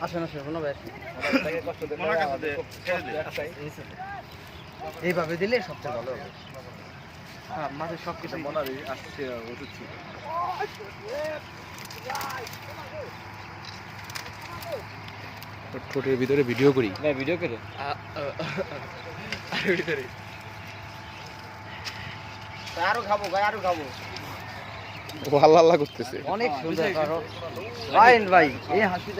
আসেন আসেন কোনো ভাই এইভাবে দিলে সবচেয়ে ভালো হবে। হ্যাঁ মাঝে সব কিছু মনারি আসছে ওষুধ ছিল ঠোঁটের ভিতরে ভিডিও করি না ভিডিও করে আর ভিতরে আরো খাবো ভাই আরো খাবো ও আল্লাহ আল্লাহ করতেছে অনেক সুন্দর ভাই এই হাসি